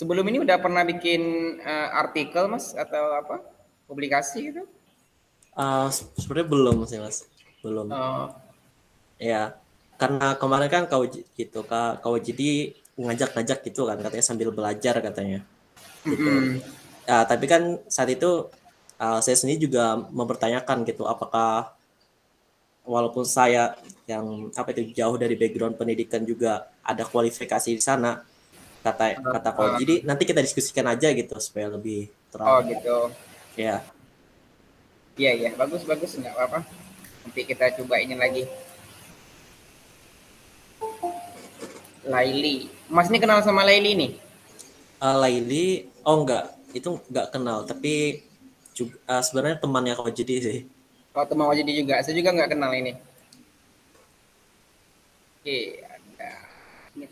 Sebelum ini udah pernah bikin artikel Mas atau apa? Publikasi gitu? Sebenarnya belum sih Mas, belum. Oh, Ya, karena kemarin kan gitu Kak, kau jadi ngajak-ngajak gitu kan, katanya sambil belajar katanya gitu. mm-mm. Ya, tapi kan saat itu saya sendiri juga mempertanyakan gitu, apakah walaupun saya yang apa itu jauh dari background pendidikan juga ada kualifikasi di sana, kata kata kau. Jadi nanti kita diskusikan aja gitu supaya lebih Oh terang. gitu. Ya, Iya iya, bagus bagus nggak apa-apa. Nanti kita coba ini lagi. Laili. Mas ini kenal sama Laili nih? Laili, oh enggak, itu enggak kenal, tapi juga sebenarnya temannya kau jadi sih. Kalau teman Wajidi juga, saya juga nggak kenal ini. Oke, ada. Ini.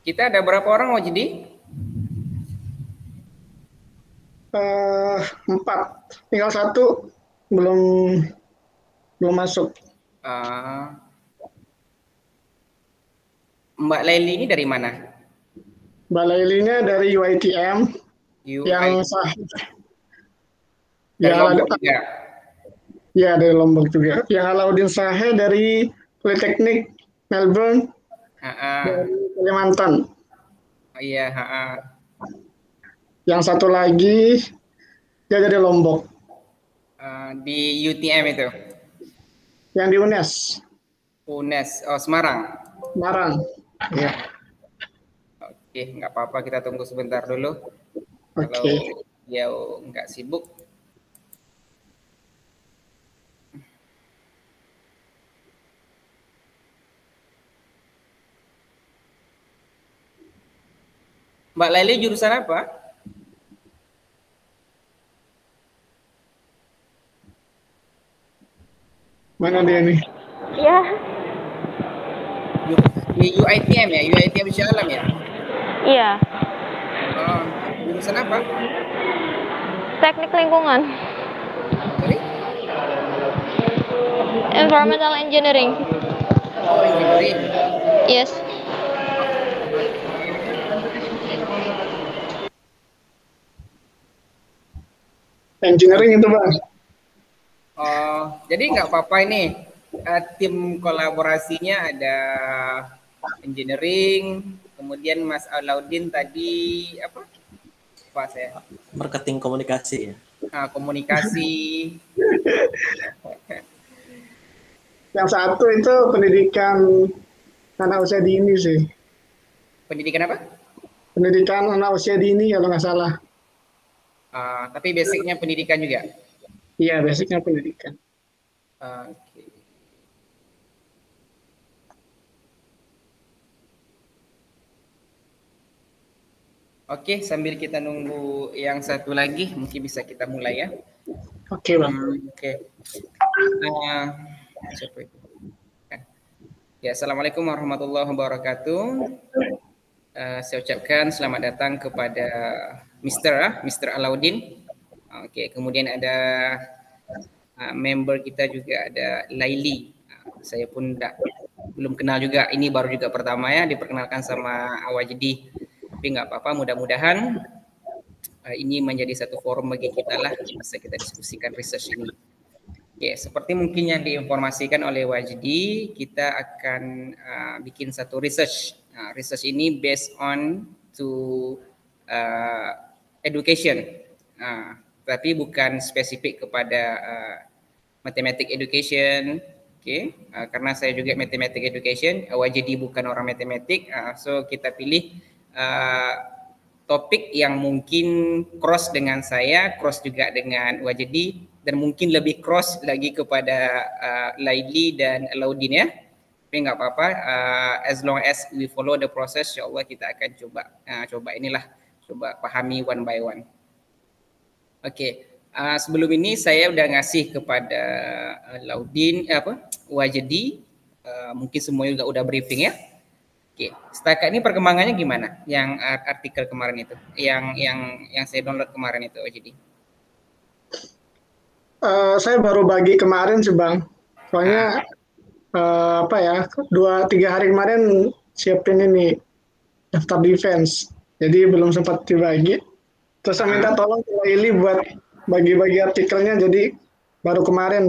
Kita ada berapa orang Wajidi? Eh, 4, tinggal satu belum belum masuk. Ah, Mbak Laili ini dari mana? Mbak Lailinya dari UITM yang UI sah, dari yang Lombok juga. ya dari Lombok juga. Yang Alauddin Sahe dari Politeknik Melbourne Ah, ah. dari Kalimantan. Oh, iya, ah, ah. Yang satu lagi dia dari Lombok. Di UTM itu, Yang di UNES, UNES, oh Semarang. Semarang. Ya, Oke, nggak apa-apa, kita tunggu sebentar dulu. Kalau oke. dia nggak sibuk. Mbak Laili jurusan apa? Mana dia nih? Ya, Di UITM ya, UITM Shah Alam ya. iya. Oh, jurusan apa? Teknik lingkungan, Sorry? environmental engineering. Oh, engineering. Yes. Engineering itu bang. Oh, jadi nggak apa-apa ini. Tim kolaborasinya ada engineering, kemudian Mas Alauddin tadi apa? Pak saya. Marketing komunikasi ya. Komunikasi. Yang satu itu pendidikan anak usia dini sih. Pendidikan apa? Pendidikan anak usia dini kalau nggak salah. Tapi basicnya pendidikan juga. Iya, basicnya pendidikan. Oke. Oke, sambil kita nunggu yang satu lagi, mungkin bisa kita mulai ya. Oke bang. Oke. Siapa itu? Ya, assalamualaikum warahmatullahi wabarakatuh. Saya ucapkan selamat datang kepada Mr. Alauddin. Oke, kemudian ada member kita juga ada Laili. Saya pun belum kenal juga, ini baru juga pertama ya diperkenalkan sama Awajdi. Tapi nggak apa-apa, mudah-mudahan ini menjadi satu forum bagi kita lah, bisa kita diskusikan research ini. Oke, seperti mungkin yang diinformasikan oleh Wajdi, kita akan bikin satu research. Research ini based on to education, tapi bukan spesifik kepada mathematics education. Oke, karena saya juga mathematics education, Wajdi bukan orang matematik, so kita pilih topik yang mungkin cross dengan saya, cross juga dengan Wajdi, dan mungkin lebih cross lagi kepada Laili dan Alauddin ya. Tapi nggak apa-apa, as long as we follow the process, insyaallah kita akan coba pahami one by one. Oke, Sebelum ini saya udah ngasih kepada Laudin Wajedi, mungkin semuanya juga udah briefing ya. Oke, setakat ini perkembangannya gimana? Yang artikel kemarin itu, yang saya download kemarin itu, Wajedi. Saya baru bagi kemarin sih Bang. Soalnya apa ya, 2-3 hari kemarin siapin ini daftar defense. Jadi belum sempat dibagi. Terus saya minta tolong ke Laili buat bagi-bagi artikelnya, jadi baru kemarin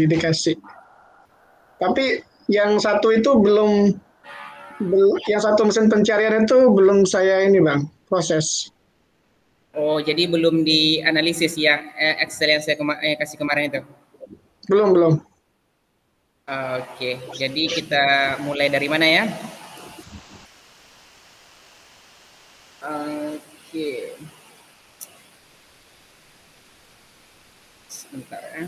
dikasih. Tapi yang satu itu yang satu mesin pencarian itu belum saya ini Bang, proses. Oh, jadi belum dianalisis yang Excel yang saya kasih kemarin itu? Belum. Oke, jadi kita mulai dari mana ya? Oke. Sebentar ya.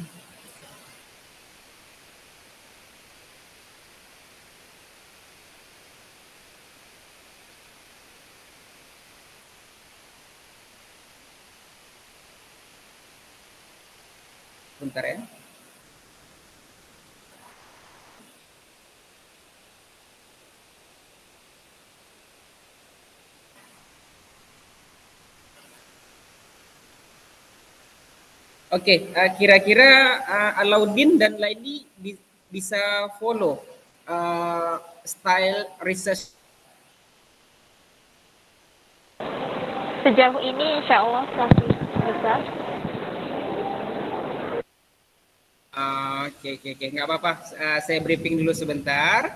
Bentar ya. Oke, kira-kira Alauddin dan Laili bisa follow style research. Sejauh ini insya Allah masih bisa. Oke, nggak apa-apa. Saya briefing dulu sebentar.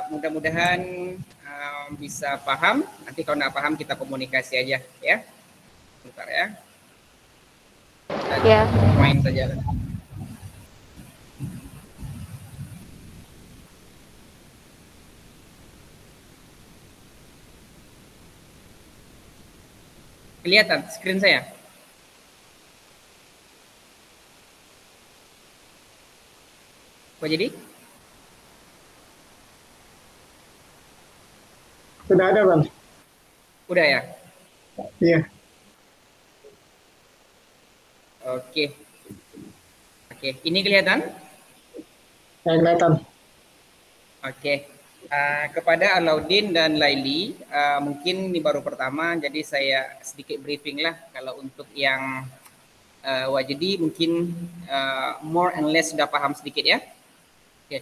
Mudah-mudahan bisa paham. Nanti kalau nggak paham kita komunikasi aja, ya. Bentar ya. Ya. Main saja. Kelihatan screen saya? Apa jadi? Sudah ada Bang? Udah ya? Iya. Oke, ini kelihatan? Kelihatan. Oke. Kepada Alauddin dan Laili, mungkin ini baru pertama, jadi saya sedikit briefing lah. Kalau untuk yang Wajedi mungkin more and less sudah paham sedikit ya. Oke.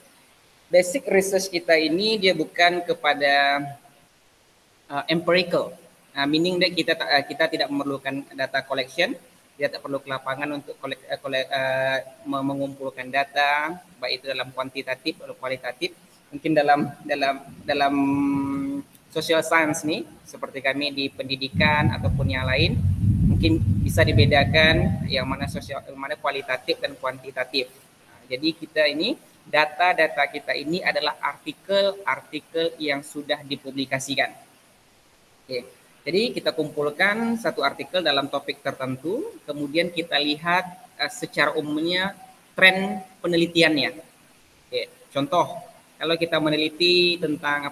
Basic research kita ini dia bukan kepada empirical, meaning that kita tidak memerlukan data collection. Dia tak perlu ke lapangan untuk mengumpulkan data, baik itu dalam kuantitatif atau kualitatif. Mungkin dalam social science nih, seperti kami di pendidikan ataupun yang lain, mungkin bisa dibedakan yang mana kualitatif dan kuantitatif. Jadi kita ini data-data kita ini adalah artikel-artikel yang sudah dipublikasikan. Oke. Jadi kita kumpulkan satu artikel dalam topik tertentu, kemudian kita lihat secara umumnya tren penelitiannya. Oke, contoh, kalau kita meneliti tentang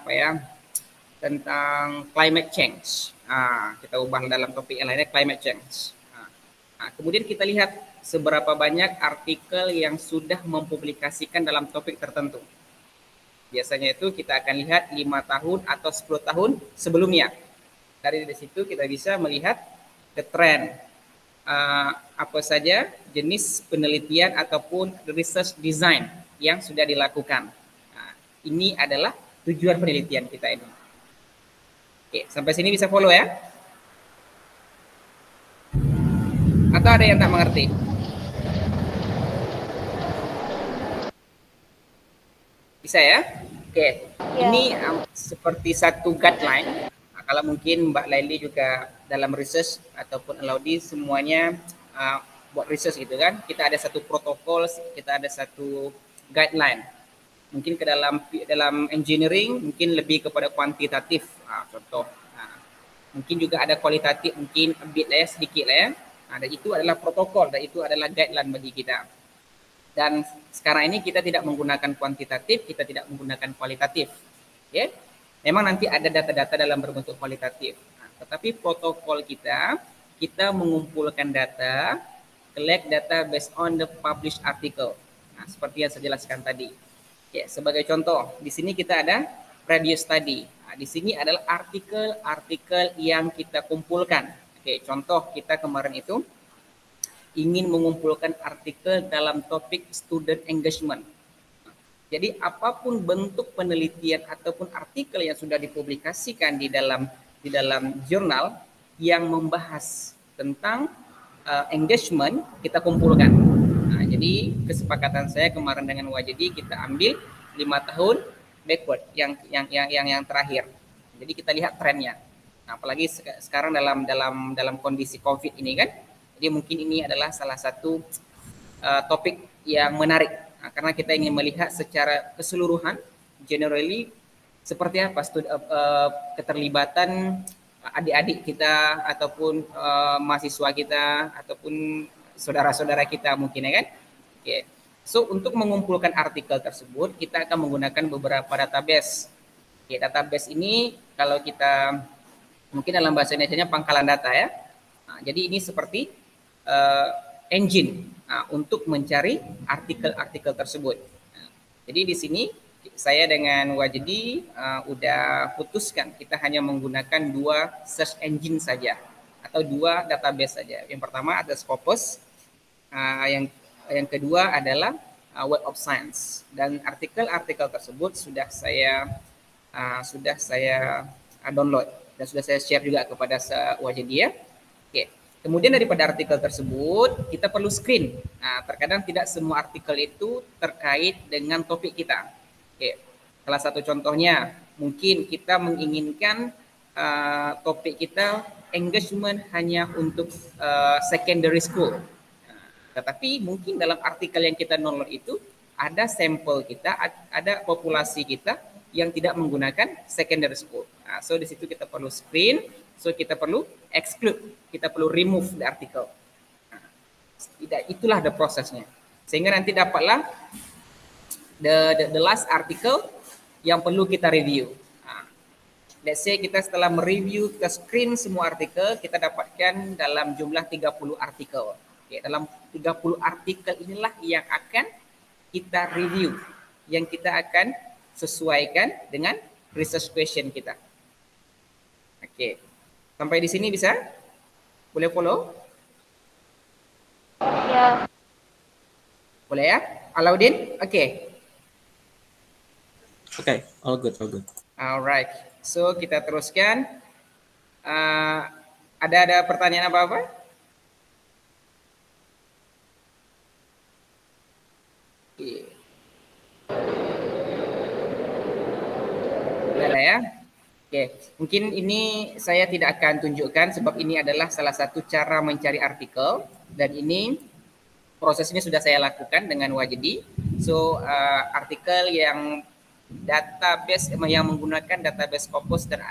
tentang climate change, kita ubah dalam topik yang lainnya climate change. Kemudian kita lihat seberapa banyak artikel yang sudah mempublikasikan dalam topik tertentu. Biasanya itu kita akan lihat 5 tahun atau 10 tahun sebelumnya. Dari situ kita bisa melihat the trend, apa saja jenis penelitian ataupun research design yang sudah dilakukan. Ini adalah tujuan penelitian kita ini. Oke, sampai sini bisa follow ya? Atau ada yang tak mengerti? Bisa ya? Oke, ini seperti satu guideline. Kalau mungkin Mbak Laili juga dalam research ataupun Alauddin semuanya buat research gitu kan, kita ada satu protokol, kita ada satu guideline. Mungkin ke dalam engineering mungkin lebih kepada kuantitatif, contoh. Mungkin juga ada kualitatif, mungkin a bit lah ya, sedikit lah ya. Dan itu adalah protokol, dan itu adalah guideline bagi kita. Dan sekarang ini kita tidak menggunakan kuantitatif, kita tidak menggunakan kualitatif. Okay? Memang nanti ada data-data dalam berbentuk kualitatif. Tetapi protokol kita mengumpulkan data collect data based on the published article. Nah, seperti yang saya jelaskan tadi. Ya, sebagai contoh, di sini kita ada previous study. Nah, di sini adalah artikel-artikel yang kita kumpulkan. Oke, contoh kita kemarin itu ingin mengumpulkan artikel dalam topik student engagement. Jadi apapun bentuk penelitian ataupun artikel yang sudah dipublikasikan di dalam jurnal yang membahas tentang engagement, kita kumpulkan. Nah, jadi kesepakatan saya kemarin dengan Wajdi, kita ambil 5 tahun backward yang terakhir. Jadi kita lihat trennya. Nah, apalagi sekarang dalam kondisi COVID ini kan. Jadi mungkin ini adalah salah satu topik yang menarik. Nah, karena kita ingin melihat secara keseluruhan, generally seperti apa keterlibatan adik-adik kita ataupun mahasiswa kita ataupun saudara-saudara kita mungkin ya kan. Oke. So untuk mengumpulkan artikel tersebut kita akan menggunakan beberapa database. Oke, database ini kalau kita mungkin dalam bahasa Indonesianya pangkalan data ya. Nah, jadi ini seperti engine untuk mencari artikel-artikel tersebut. Nah, jadi di sini saya dengan Wajdi udah putuskan kita hanya menggunakan 2 search engine saja atau 2 database saja. Yang pertama ada Scopus, yang kedua adalah Web of Science, dan artikel-artikel tersebut sudah saya download dan sudah saya share juga kepada Wajdi ya. Oke. Kemudian daripada artikel tersebut, kita perlu screen. Nah, terkadang tidak semua artikel itu terkait dengan topik kita. Oke. Salah satu contohnya, mungkin kita menginginkan topik kita engagement hanya untuk secondary school. Nah, tetapi mungkin dalam artikel yang kita download itu, ada sampel kita, ada populasi kita yang tidak menggunakan secondary school. Nah, so di situ kita perlu screen. So kita perlu exclude, kita perlu remove the article. Nah, itulah the prosesnya. Sehingga nanti dapatlah the last article yang perlu kita review. Nah, let's say kita setelah mereview, kita screen semua artikel, kita dapatkan dalam jumlah 30 artikel. Oke, dalam 30 artikel inilah yang akan kita review, yang kita akan sesuaikan dengan research question kita. Oke. Sampai di sini bisa? Boleh follow? Ya. Boleh ya? Alauddin? Oke. Oke, all good, all good. Alright. So kita teruskan. Ada pertanyaan apa-apa? Oke. Boleh ya? Oke, mungkin ini saya tidak akan tunjukkan sebab ini adalah salah satu cara mencari artikel dan ini prosesnya sudah saya lakukan dengan Wajdi. So artikel yang database yang menggunakan database Scopus dan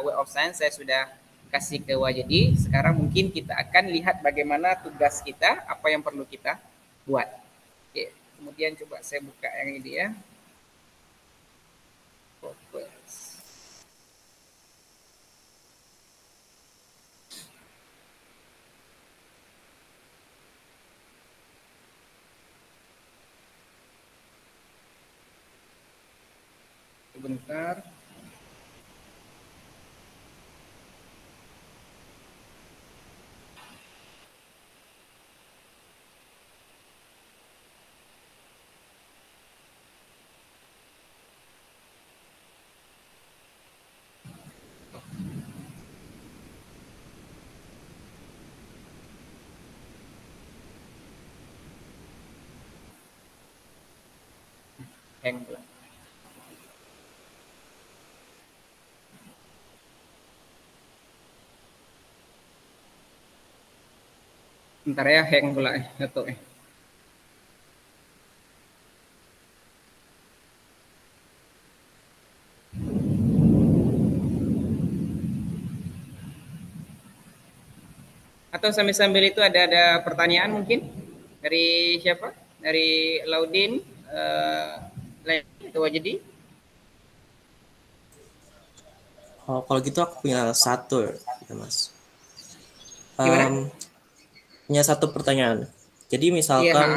Web of Science saya sudah kasih ke Wajdi. Sekarang mungkin kita akan lihat bagaimana tugas kita, apa yang perlu kita buat. Oke, kemudian coba saya buka yang ini ya. Sebentar. Hang pula. Bentar ya, hang pula atau atau sambil-sambil itu ada pertanyaan mungkin dari siapa? Dari Alauddin, atau Wajdi? Oh, kalau gitu aku punya satu ya, Mas. Gimana? Punya satu pertanyaan. Jadi Iya, ha. misalkan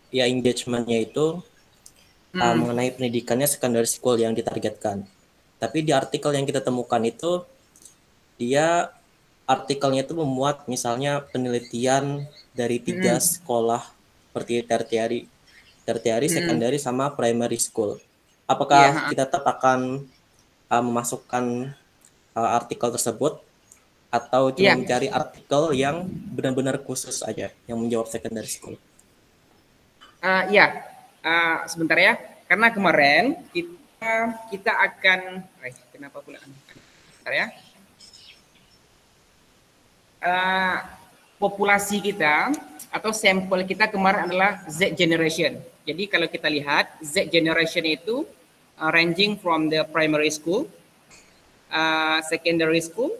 ya engagementnya itu mengenai pendidikannya secondary school yang ditargetkan. Tapi di artikel yang kita temukan itu dia artikelnya itu memuat misalnya penelitian dari 3 sekolah seperti tertiary, secondary sama primary school. Iya, Apakah ha. kita tetap akan memasukkan artikel tersebut atau cuma Iya. mencari artikel yang benar-benar khusus aja yang menjawab secondary school? Ya, sebentar ya. Karena kemarin kita akan, kenapa pula? Sebentar ya. Populasi kita atau sampel kita kemarin adalah Z generation. Jadi kalau kita lihat Z generation itu ranging from the primary school, secondary school,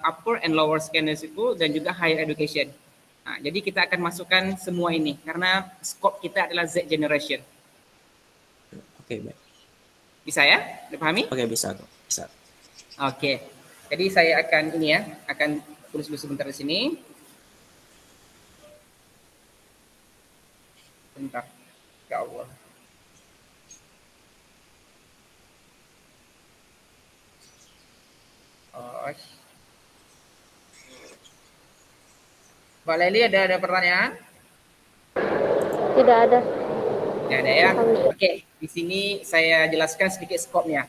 upper and lower secondary school, dan juga higher education. Nah, jadi kita akan masukkan semua ini karena scope kita adalah Z generation. Oke, baik. Bisa ya? Dipahami? Oke, bisa kok. Bisa. Oke. Jadi saya akan ini ya, akan tulis dulu sebentar di sini. Bentar. Ya Allah. Oh. Mbak Leli ada pertanyaan? Tidak ada. Tidak ada ya. Oke, di sini saya jelaskan sedikit skopnya.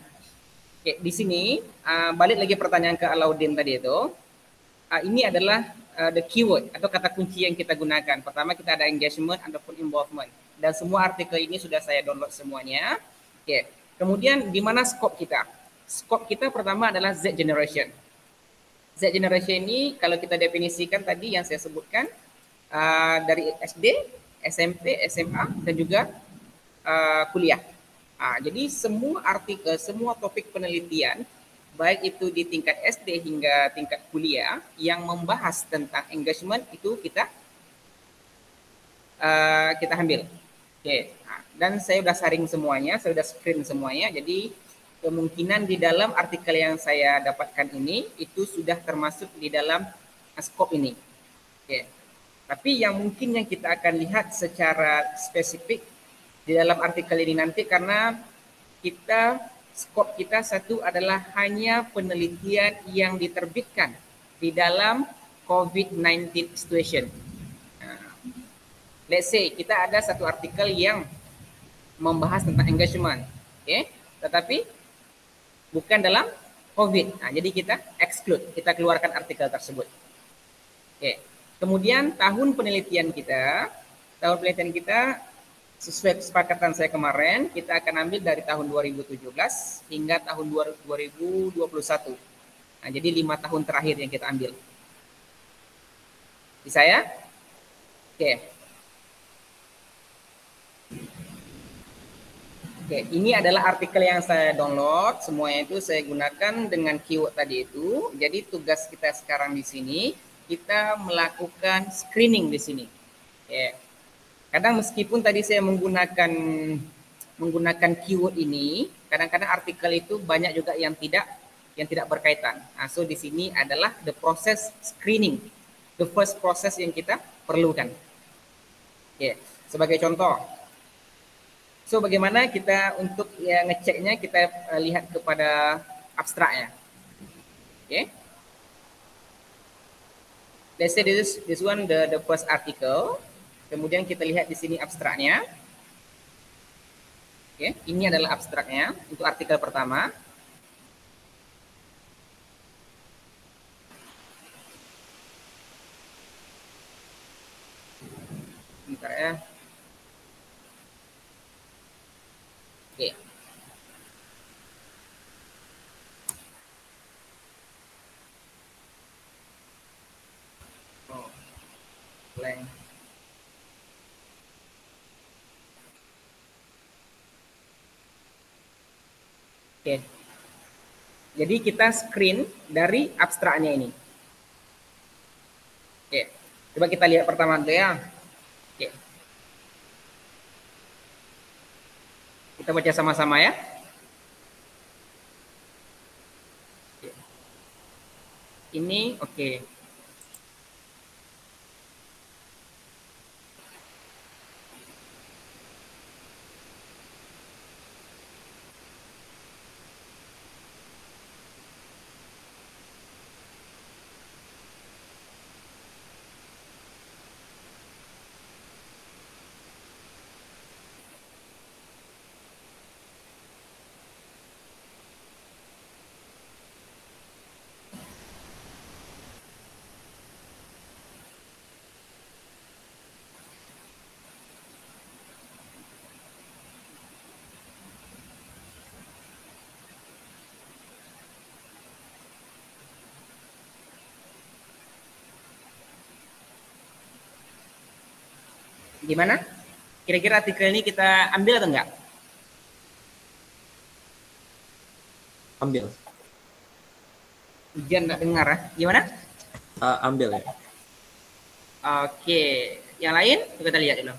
Oke, di sini balik lagi pertanyaan ke Alauddin tadi itu. Ini adalah the keyword atau kata kunci yang kita gunakan. Pertama kita ada engagement ataupun involvement. Dan semua artikel ini sudah saya download semuanya. Oke. Kemudian di mana skop kita? Skop kita pertama adalah Z generation. Z generation ini kalau kita definisikan tadi yang saya sebutkan dari SD, SMP, SMA dan juga kuliah. Jadi semua artikel, semua topik penelitian baik itu di tingkat SD hingga tingkat kuliah yang membahas tentang engagement itu kita ambil. Oke. Dan saya sudah saring semuanya, saya sudah screen semuanya. Jadi kemungkinan di dalam artikel yang saya dapatkan ini itu sudah termasuk di dalam skop ini. Oke. Tapi yang mungkin yang kita akan lihat secara spesifik di dalam artikel ini nanti karena skop kita satu adalah hanya penelitian yang diterbitkan di dalam COVID-19 situation. Let's say kita ada satu artikel yang membahas tentang engagement, tetapi bukan dalam COVID. Jadi kita exclude, kita keluarkan artikel tersebut. Kemudian tahun penelitian kita sesuai kesepakatan saya kemarin, kita akan ambil dari tahun 2017 hingga tahun 2021. Jadi 5 tahun terakhir yang kita ambil. Bisa ya? Oke, ini adalah artikel yang saya download. Semuanya itu saya gunakan dengan keyword tadi itu. Jadi tugas kita sekarang di sini, kita melakukan screening di sini. Kadang meskipun tadi saya menggunakan keyword ini, kadang-kadang artikel itu banyak juga yang tidak berkaitan. So di sini adalah the process screening, the first process yang kita perlukan. Sebagai contoh, so bagaimana kita untuk ngeceknya, kita lihat kepada abstraknya. Let's say this one the first article. Kemudian kita lihat di sini abstraknya. Ini adalah abstraknya untuk artikel pertama. Bentar ya. Blank. Jadi kita screen dari abstraknya ini. Coba kita lihat pertama dulu ya. Kita baca sama-sama ya. Ini Gimana? Kira-kira artikel ini kita ambil atau enggak? Ambil. Hujan nggak dengar ya? Gimana? Ambil ya. Oke, yang lain kita lihat dulu.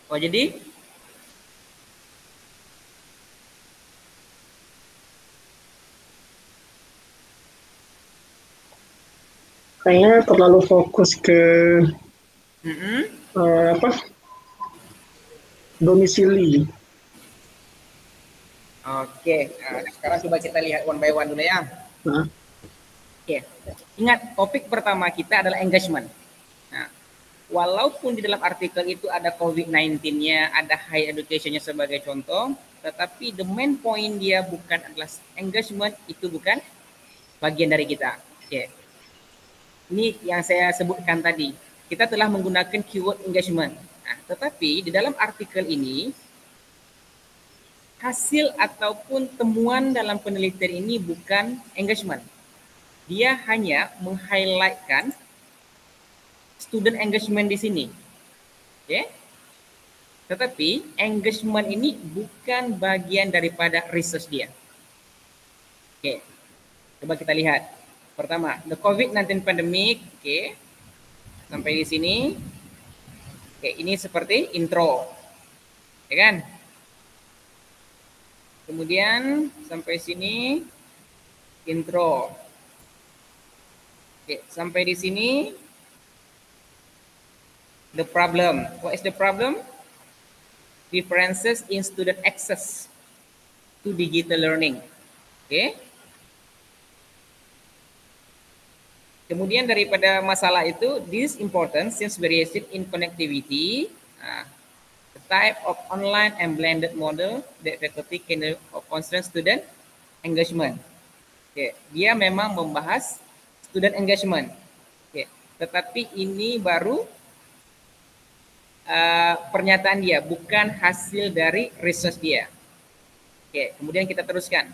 Oh jadi Kayaknya terlalu fokus ke apa? Domisili. Oke, sekarang coba kita lihat one by one dulu ya. Nah, Oke, ingat topik pertama kita adalah engagement. Nah, walaupun di dalam artikel itu ada COVID-19-nya, ada higher education-nya sebagai contoh, tetapi the main point dia bukan adalah engagement, itu bukan bagian dari kita. Oke. Ini yang saya sebutkan tadi. Kita telah menggunakan keyword engagement. Nah, tetapi di dalam artikel ini, hasil ataupun temuan dalam penelitian ini bukan engagement. Dia hanya meng-highlightkan student engagement di sini. Oke. Tetapi engagement ini bukan bagian daripada research dia. Oke. Coba kita lihat. Pertama, the COVID-19 pandemic. Oke. Sampai di sini. Oke, ini seperti intro. Ya kan? Kemudian sampai sini intro. Oke, sampai di sini the problem. What is the problem? Differences in student access to digital learning. Oke. Kemudian daripada masalah itu, this important since variation in connectivity, the type of online and blended model that faculty can of concern student engagement. Okay. Dia memang membahas student engagement. Okay. Tetapi ini baru pernyataan dia, bukan hasil dari research dia. Okay. Kemudian kita teruskan.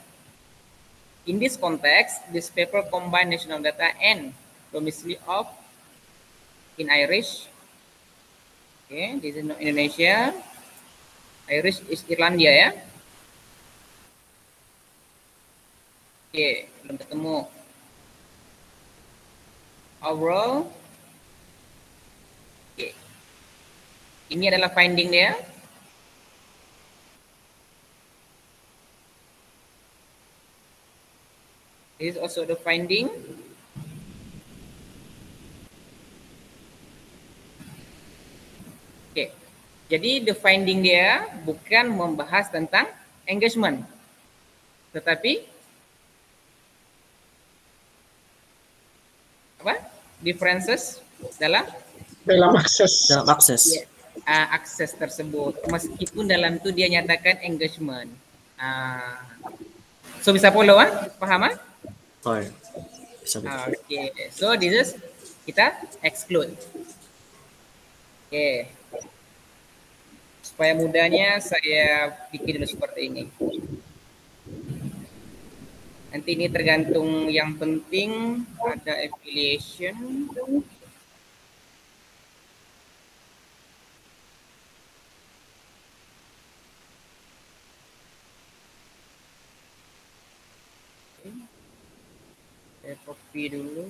In this context, this paper combine national data and domicile of in Irish. Okay, this is not Indonesia. Irish is Irlandia ya. Okay, belum ketemu. Overall. Okay. Ini adalah finding dia. This is also the finding. Oke, jadi the finding dia bukan membahas tentang engagement, tetapi apa? Differences dalam akses. Dalam akses. Ya, akses tersebut. Meskipun dalam itu dia nyatakan engagement. So bisa follow paham Oh, ya. Bisa. Oke, so this is kita exclude. Oke. Supaya mudahnya saya bikin dulu seperti ini. Nanti ini tergantung, yang penting ada affiliation. Saya copy dulu.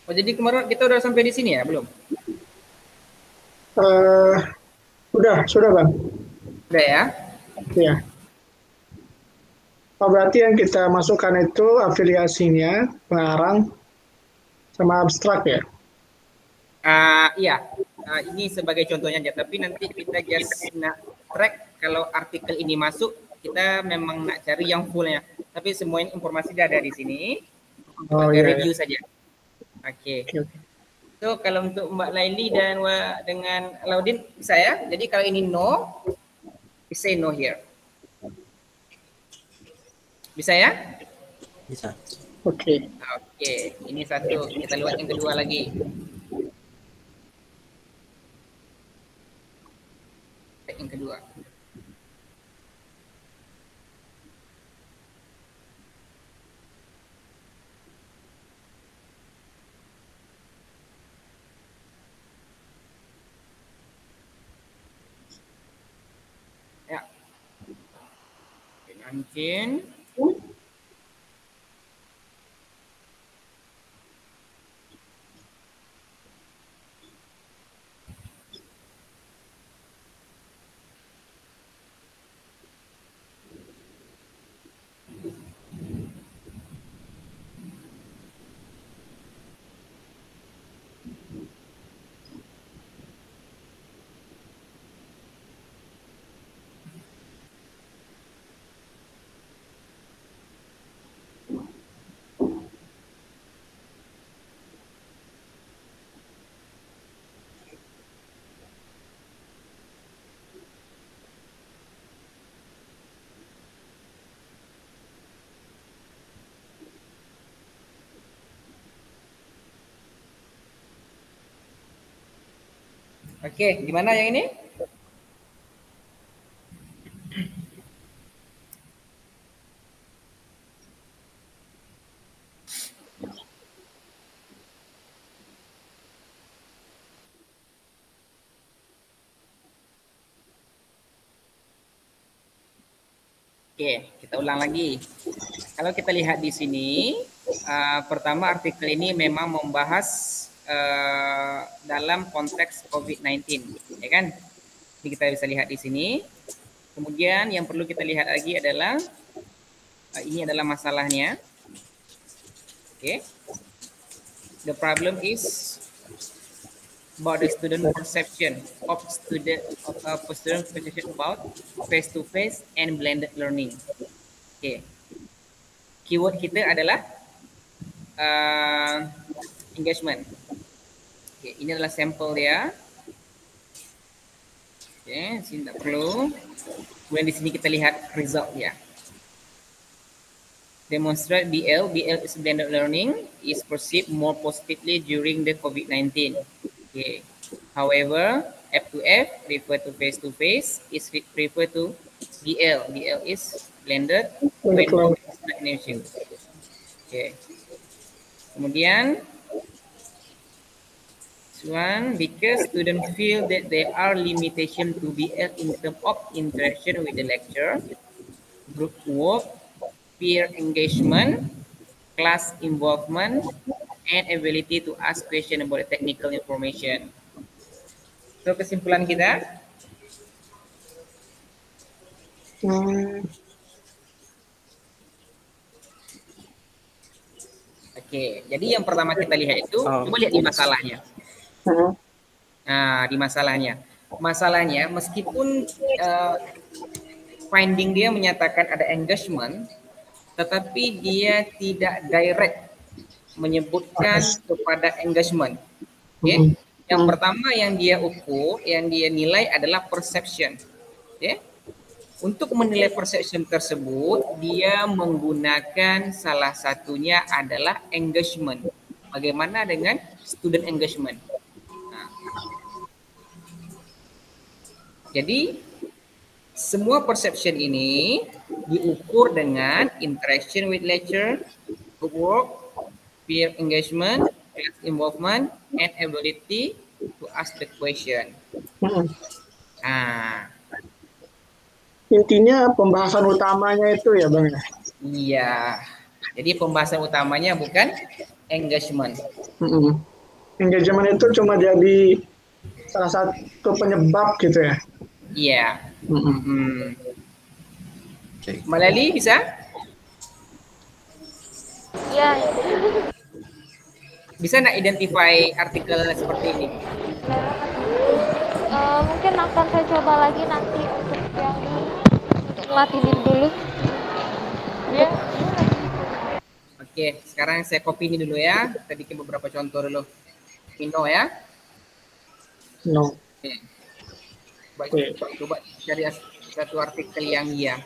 Oh, jadi kemarin kita udah sampai di sini ya, belum? Sudah Bang. Udah ya? Ya. Oh, berarti yang kita masukkan itu afiliasinya, pengarang, sama abstrak ya? Iya, ini sebagai contohnya aja. Tapi nanti kita just nak track kalau artikel ini masuk, kita memang nak cari yang fullnya. Tapi semua informasi ada di sini. Review saja. Oke. So kalau untuk Mbak Laili dan dengan Alaudin bisa ya. Jadi kalau ini no, we say no here. Bisa ya? Bisa. Oke. Oke, ini satu. Kita lihat yang kedua lagi. Yang kedua. Ya. Mungkin. Oke, gimana yang ini? Oke, kita ulang lagi. Kalau kita lihat di sini, pertama artikel ini memang membahas dalam konteks COVID-19, ya kan? Ini kita bisa lihat di sini. Kemudian yang perlu kita lihat lagi adalah ini adalah masalahnya. Oke. The problem is about the student perception about face-to-face and blended learning. Oke. Keyword kita adalah engagement. Oke, ini adalah sampel dia. Oke, sini tak perlu. Kemudian di sini kita lihat result ya. Demonstrate BL is blended learning is perceived more positively during the COVID-19. Okay. However, F2F refer to face-to-face is refer to BL. BL is blended when initial. Okay. Kemudian, one, because students feel that there are limitations to BL in terms of interaction with the lecturer, group work, peer engagement, class involvement, and ability to ask questions about technical information. So kesimpulan kita? Oke, jadi yang pertama kita lihat itu, coba lihat di masalahnya. Nah, di masalahnya. Masalahnya meskipun finding dia menyatakan ada engagement, tetapi dia tidak direct menyebutkan kepada engagement. Okay? Yang pertama yang dia ukur, yang dia nilai adalah perception. Okay? Untuk menilai perception tersebut, dia menggunakan salah satunya adalah engagement. Bagaimana dengan student engagement? Nah. Jadi, semua perception ini diukur dengan interaction with lecturer, group work, peer engagement, class involvement, and ability to ask the question. Nah, intinya pembahasan utamanya itu ya Bang. Iya. Jadi pembahasan utamanya bukan engagement. Engagement itu cuma jadi salah satu penyebab gitu ya. Iya. Malali bisa? Iya. Bisa nggak identify artikel seperti ini? Mungkin akan saya coba lagi nanti untuk latinin dulu. Ya. Oke, sekarang saya copy ini dulu ya. Kita bikin beberapa contoh dulu. Mino ya. No. Oke. Coba cari satu artikel yang iya.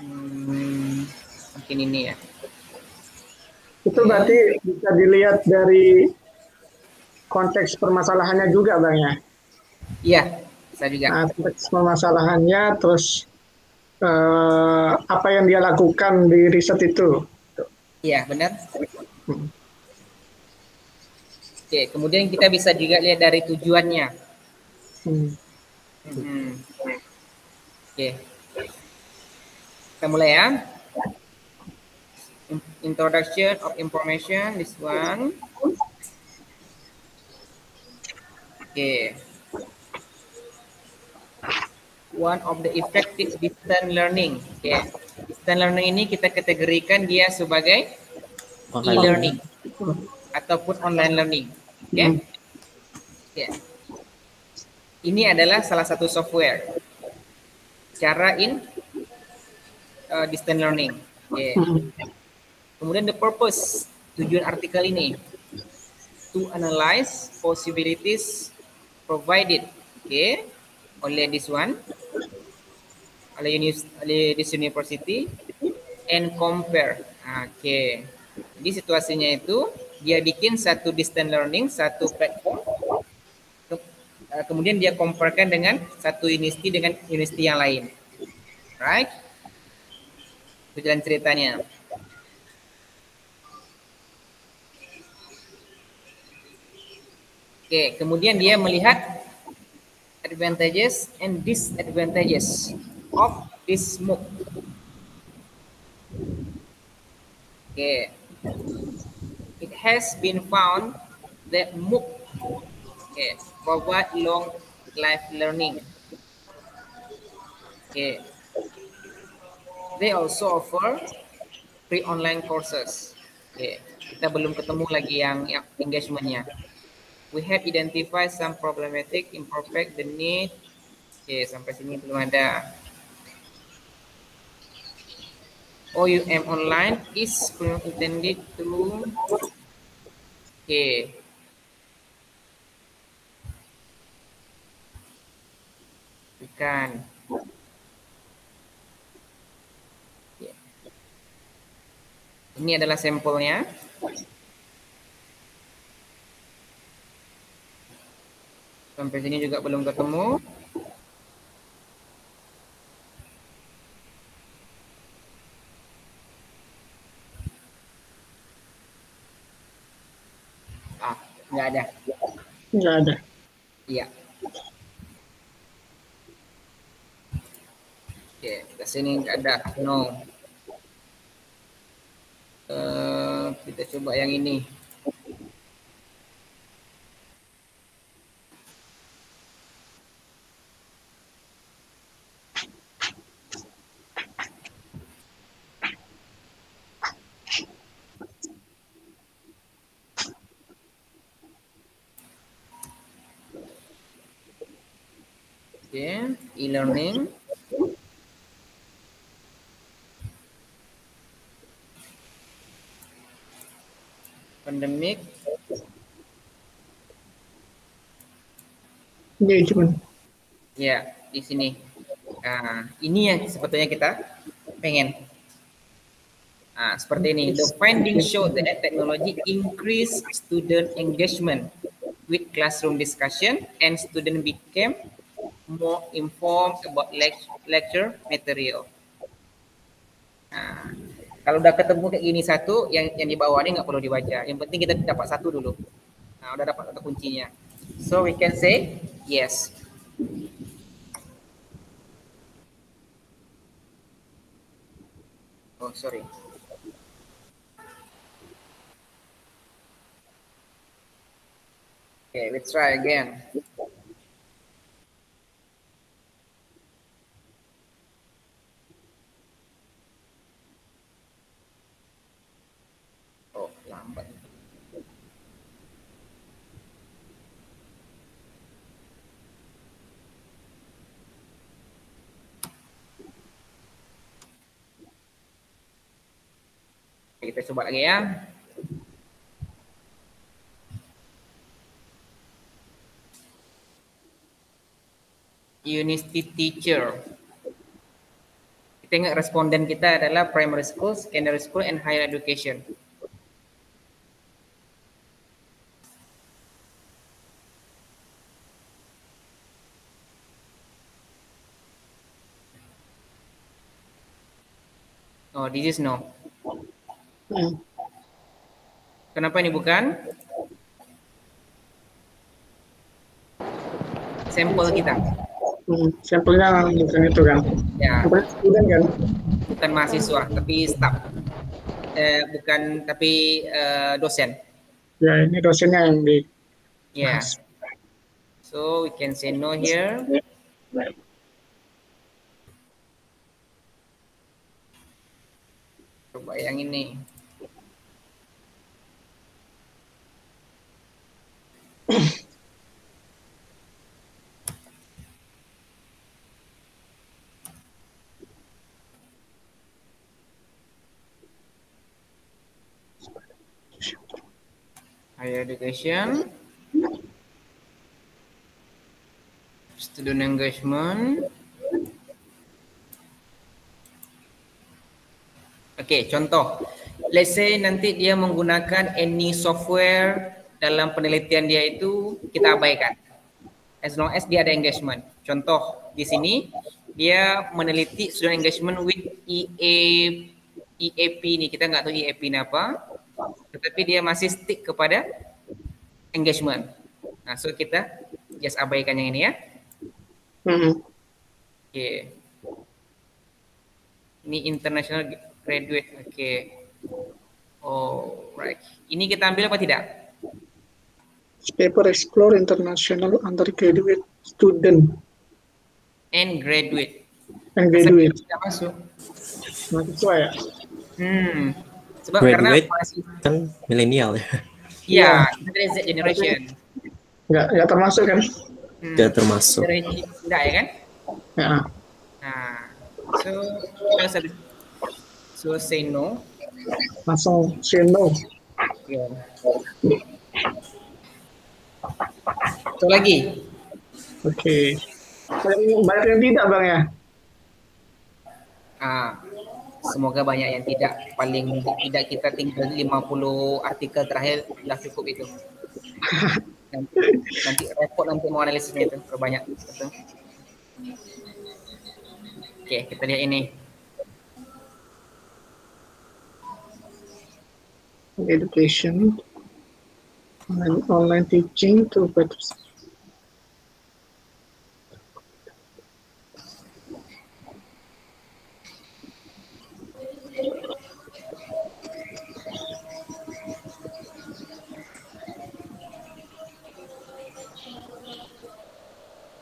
Mungkin ini ya. Itu berarti bisa dilihat dari konteks permasalahannya juga Bang ya. Iya, bisa juga. Nah, konteks permasalahannya terus apa yang dia lakukan di riset itu. Iya, benar. Hmm. Oke, kemudian kita bisa juga lihat dari tujuannya. Hmm. Mhm. Oke, kita mulai ya. Introduction of information, this one. Oke. One of the effective distance learning. Oke. Distance learning ini kita kategorikan dia sebagai Online e-learning ataupun online learning. Oke. Hmm. Oke. Ini adalah salah satu software cara distance learning. Oke. Hmm. Kemudian the purpose, tujuan artikel ini to analyze possibilities provided, oleh this one, oleh this university and compare. Jadi situasinya itu dia bikin satu distance learning, satu platform, kemudian dia comparekan dengan satu university dengan university yang lain, right? Itu jalan ceritanya. Kemudian dia melihat advantages and disadvantages of this MOOC. It has been found that MOOC provide long life learning. They also offer free online courses. Kita belum ketemu lagi yang engagementnya. We have identified some problematic, imperfect, the need. Sampai sini belum ada. OUM online is intended to bukan. Ini adalah sampelnya. Sampai sini juga belum ketemu. Nggak ada. Nggak ada. Iya. Kita sini nggak ada. No. Kita coba yang ini. E-learning. Pandemic. Engagement. Ya, di sini. Ini yang sebetulnya kita pengen. Seperti ini. The findings show that technology increase student engagement with classroom discussion and student became more informed about lecture material. Kalau udah ketemu kayak gini satu, yang di bawah ini nggak perlu dibaca. Yang penting kita dapat satu dulu. Udah dapat kata kuncinya. So we can say yes. Oh, sorry. Okay, let's try again. Oh, lambat. Kita coba lagi ya. University teacher. Kita ingat responden kita adalah primary school, secondary school, and higher education. Oh, this is no. Kenapa ini bukan? Sampel kita. Sampelnya bukan itu kan? Ya. Bukan student kan? Bukan mahasiswa, tapi staff. Bukan, tapi dosen. Ya, ini dosennya yang di. Yeah. So we can say no here. Coba yang ini. Higher education, student engagement. Oke, contoh. Let's say nanti dia menggunakan any software dalam penelitian dia itu kita abaikan. As long as dia ada engagement. Contoh di sini dia meneliti student engagement with EAP nih, kita nggak tahu EAP ini apa, tetapi dia masih stick kepada engagement. Nah, so kita just abaikan yang ini ya. Oke. Ini international graduate. Oke. Oh, right. Ini kita ambil apa tidak? Paper explore international undergraduate student And graduate. and graduate. Tidak masuk. Mahasiswa ya? Sebab Graduate karena masih kan milenial ya. ya, kita dari Z generation. Nggak termasuk kan? Tidak termasuk. Tidak ya kan? Ya. Nah, so kita say no. Langsung say no. Ya. Satu lagi. Oke. Banyak yang tidak bang ya? Semoga banyak yang tidak. Paling tidak kita tinggal 50 artikel terakhir sudah cukup itu. Nanti repot nanti mau analisisnya itu terbanyak. Betul. Oke, kita lihat ini. Education, online teaching to better.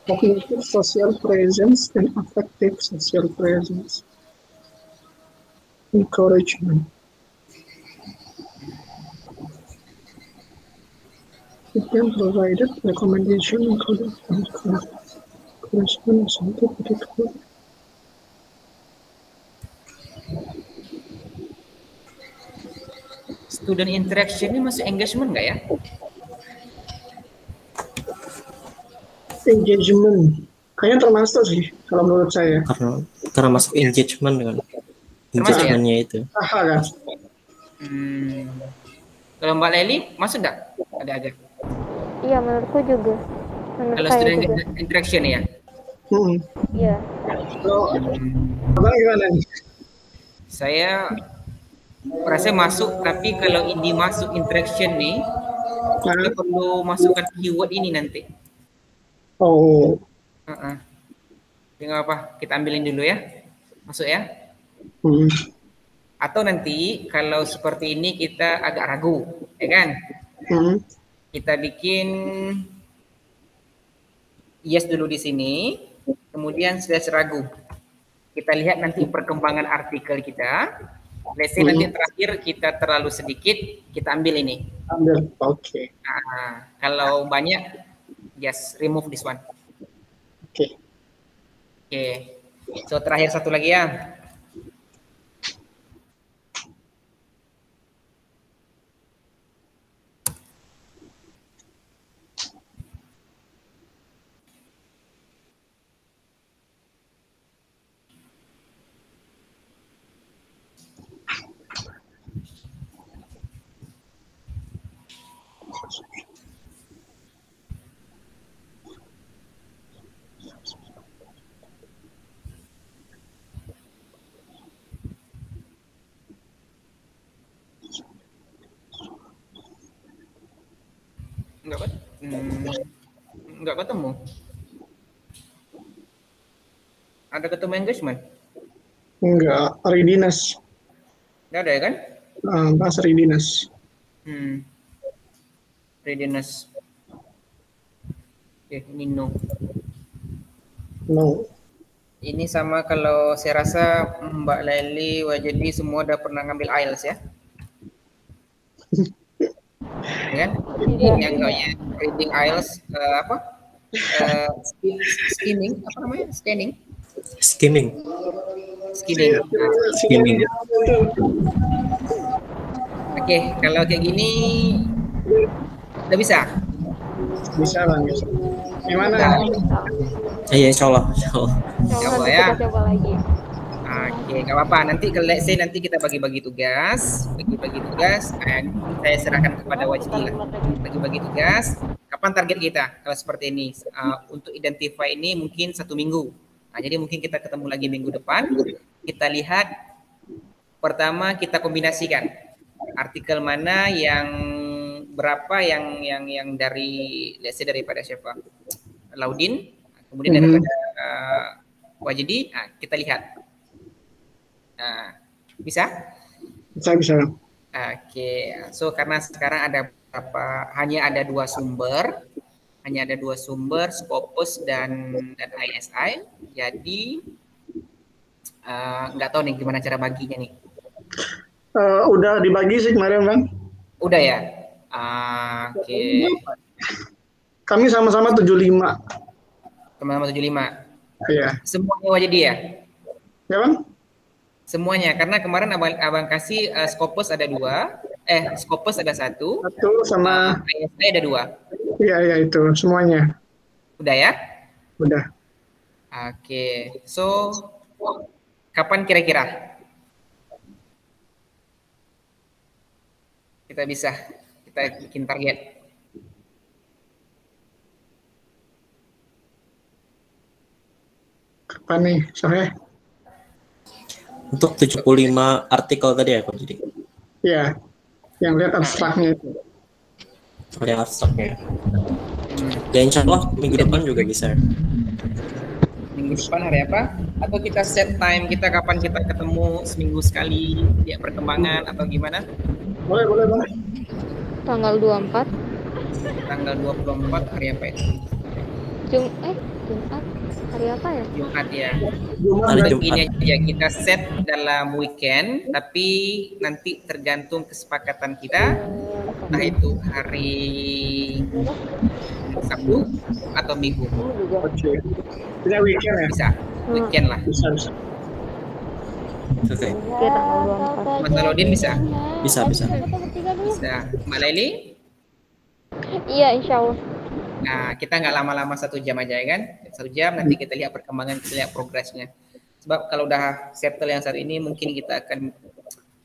Cognitive social presence and affective social presence. Encouragement. It can provide recommendation including encouragement something particular. Student interaction ini masuk engagement nggak ya? Engagement kayaknya termasuk sih kalau menurut saya. Karena masuk engagement kan. Engagementnya itu. Kan? Kalau Mbak Leli masuk nggak? Ada. Iya, menurutku juga. Kalau student interaction ya? Iya. Abang gimana nih? Saya rasa masuk, tapi kalau ini masuk interaction nih, kita perlu masukkan keyword ini nanti. Oh. Dengan apa? Kita ambilin dulu ya. Masuk ya. Atau nanti kalau seperti ini kita agak ragu, ya kan? Kita bikin yes dulu di sini, kemudian slash ragu. Kita lihat nanti perkembangan artikel kita. Let's say nanti terakhir kita terlalu sedikit, kita ambil ini. Ambil, oke. Kalau banyak, just remove this one. Oke. So terakhir satu lagi ya. Nggak ketemu. Ada ketemu engagement? Enggak, readiness. Nggak ada ya kan? Bahas readiness. Readiness. Oke, ini no. No. Ini sama kalau saya rasa Mbak Laili, Wajedi semua udah pernah ngambil IELTS ya? Ya kan? Yang namanya reading IELTS apa? Skimming, apa namanya? Scanning? Skimming. Skimming. Oke, kalau kayak gini udah bisa? Bisa Bang. Gimana? Iya, insya Allah. Coba nanti ya. kita coba lagi. Oke, nggak apa-apa. Nanti kalau let's say nanti kita bagi-bagi tugas, and saya serahkan kepada Wajdi lah. Bagi-bagi tugas. Kapan target kita? Kalau seperti ini, untuk identify ini mungkin 1 minggu. Nah, jadi mungkin kita ketemu lagi minggu depan. Kita lihat pertama kita kombinasikan artikel mana yang berapa yang dari let's say daripada siapa? Laudin, kemudian daripada Wajdi. Nah, kita lihat. Nah, bisa? Bisa. Oke, so karena sekarang ada hanya ada 2 sumber, Scopus dan ISI. Jadi nggak tahu nih gimana cara baginya nih. Udah dibagi sih kemarin Bang. Udah ya. Oke. Kami sama-sama 75. Teman-teman 75. Iya. Semuanya Wajdi ya? Ya Bang? Semuanya, karena kemarin abang kasih Scopus ada 2, Scopus ada 1, sama ISI ada 2. Iya itu semuanya. Udah ya? Udah. Oke, so kapan kira-kira kita bikin target? Kapan nih sore? Untuk 75 artikel tadi ya, Pak Jadi? Iya, yang lihat abstraknya itu. Yang abstraknya. Ya insya Allah minggu depan juga bisa. Minggu depan hari apa? Atau kita set time kita kapan kita ketemu seminggu sekali, lihat perkembangan atau gimana? Boleh Bang. Tanggal 24. Tanggal 24 hari apa itu? Jumat. Hari apa ya? Jumat ya. Hari Jumat. Ini aja kita set dalam weekend, tapi nanti tergantung kesepakatan kita, entah itu hari Sabtu atau Minggu. Oke. Tidak weekend ya? Bisa, weekend lah. Bisa. Oke. Oke, tanggal 24. Mas Alodin bisa? Bisa. Bisa. Mbak Laili? Iya, insya Allah. Nah, kita nggak lama-lama 1 jam aja ya kan? 1 jam nanti kita lihat perkembangan, kita lihat progresnya. Sebab kalau udah settle yang saat ini, mungkin kita akan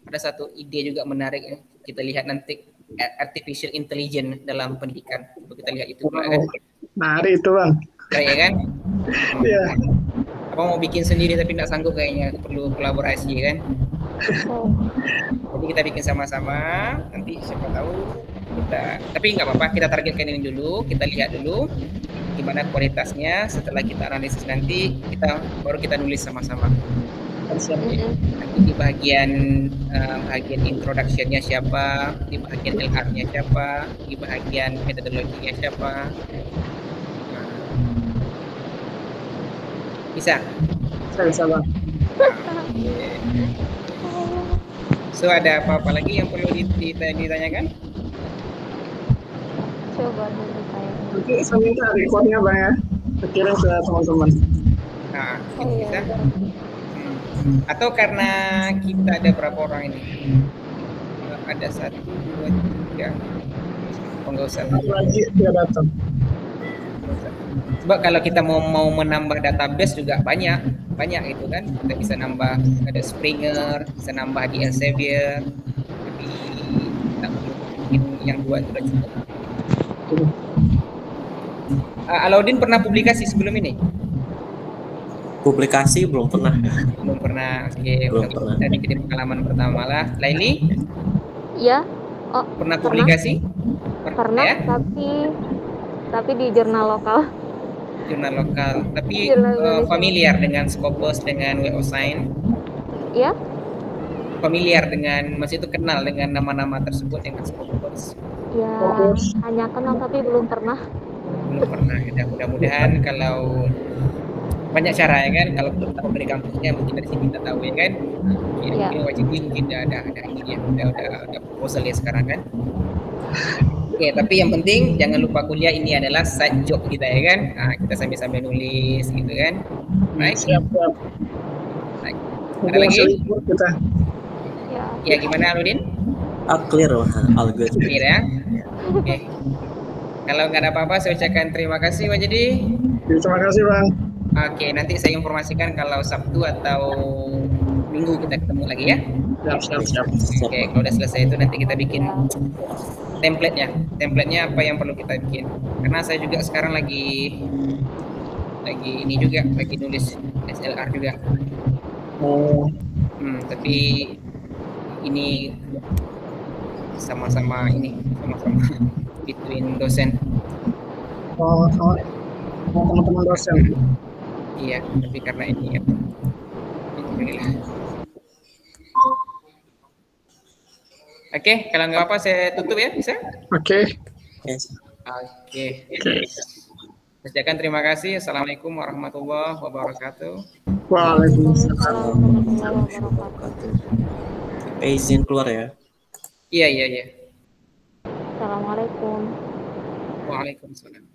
ada satu ide juga menarik ya. Kita lihat nanti artificial intelligence dalam pendidikan. Coba kita lihat itu juga kan. Menarik itu Bang. Baik ya kan? Iya. Apa mau bikin sendiri tapi nggak sanggup kayaknya, perlu kolaborasi kan? Jadi kita bikin sama-sama, nanti siapa tahu tapi nggak apa-apa, kita targetkan ini dulu, kita lihat dulu gimana kualitasnya. Setelah kita analisis nanti baru kita nulis sama-sama. Nanti di bagian introduction-nya siapa, di bagian LR-nya siapa, di bagian metodologinya siapa. Bisa Bang. So ada apa-apa lagi yang perlu ditanyakan? Coba dulu saya. Nanti saya minta recordnya Bang ya. Kirim ke teman-teman. Nah, bisa. Atau karena kita ada berapa orang ini? Ada 1, 2, 3. Enggak usah. Lagi dia datang. Sebab kalau kita mau menambah database juga banyak itu kan. Kita bisa nambah, ada Springer, bisa nambah di Elsevier. Tapi kita mungkin yang 2 itu sudah cukup. Alauddin pernah publikasi sebelum ini? Publikasi belum pernah. Belum pernah. Oke, Belum pernah. Kita bikin pengalaman pertama lah. Laili? Iya. Pernah publikasi? Pernah, ya? tapi tapi di jurnal lokal. Jurnal lokal. Tapi Jurnal Indonesia. familiar dengan Scopus, dengan WO Sign. Ya, Familiar dengan, masih itu kenal dengan nama-nama tersebut dengan Scopus. ya hanya kenal tapi belum pernah. Belum pernah. Ya, mudah-mudahan kalau banyak cara ya kan, kalau belum tahu dari kampusnya mungkin dari sini kita tahu ya kan. Mungkin Ya. wajib mungkin ada ini ya, ada proposal ya sekarang kan. Oke, tapi yang penting jangan lupa kuliah ini adalah side job kita ya kan. Nah, kita sambil-sambil nulis gitu kan. Baik. Siap. Baik. Ada Mumpung lagi? masih libur kita. Ya, Ya, gimana Aludin? Clear, all good. Clear ya. Oke. Kalau nggak ada apa-apa, saya ucapkan terima kasih Pak Jadi. Terima kasih Bang. Oke, nanti saya informasikan kalau Sabtu atau Minggu kita ketemu lagi ya. Siap. Oke, kalau udah selesai itu nanti kita bikin template-nya. Template-nya apa yang perlu kita bikin. Karena saya juga sekarang lagi ini juga, lagi nulis SLR juga. Oh, Tapi ini sama-sama between dosen. sama teman-teman dosen. Iya, tapi karena ini ya. Alhamdulillah. Oke, kalau nggak apa saya tutup ya, bisa? Oke. Yes. Oke. Sekian terima kasih. Assalamualaikum warahmatullahi wabarakatuh. Waalaikumsalam. warahmatullahi wabarakatuh. Izin keluar ya. Iya. Assalamualaikum. Waalaikumsalam.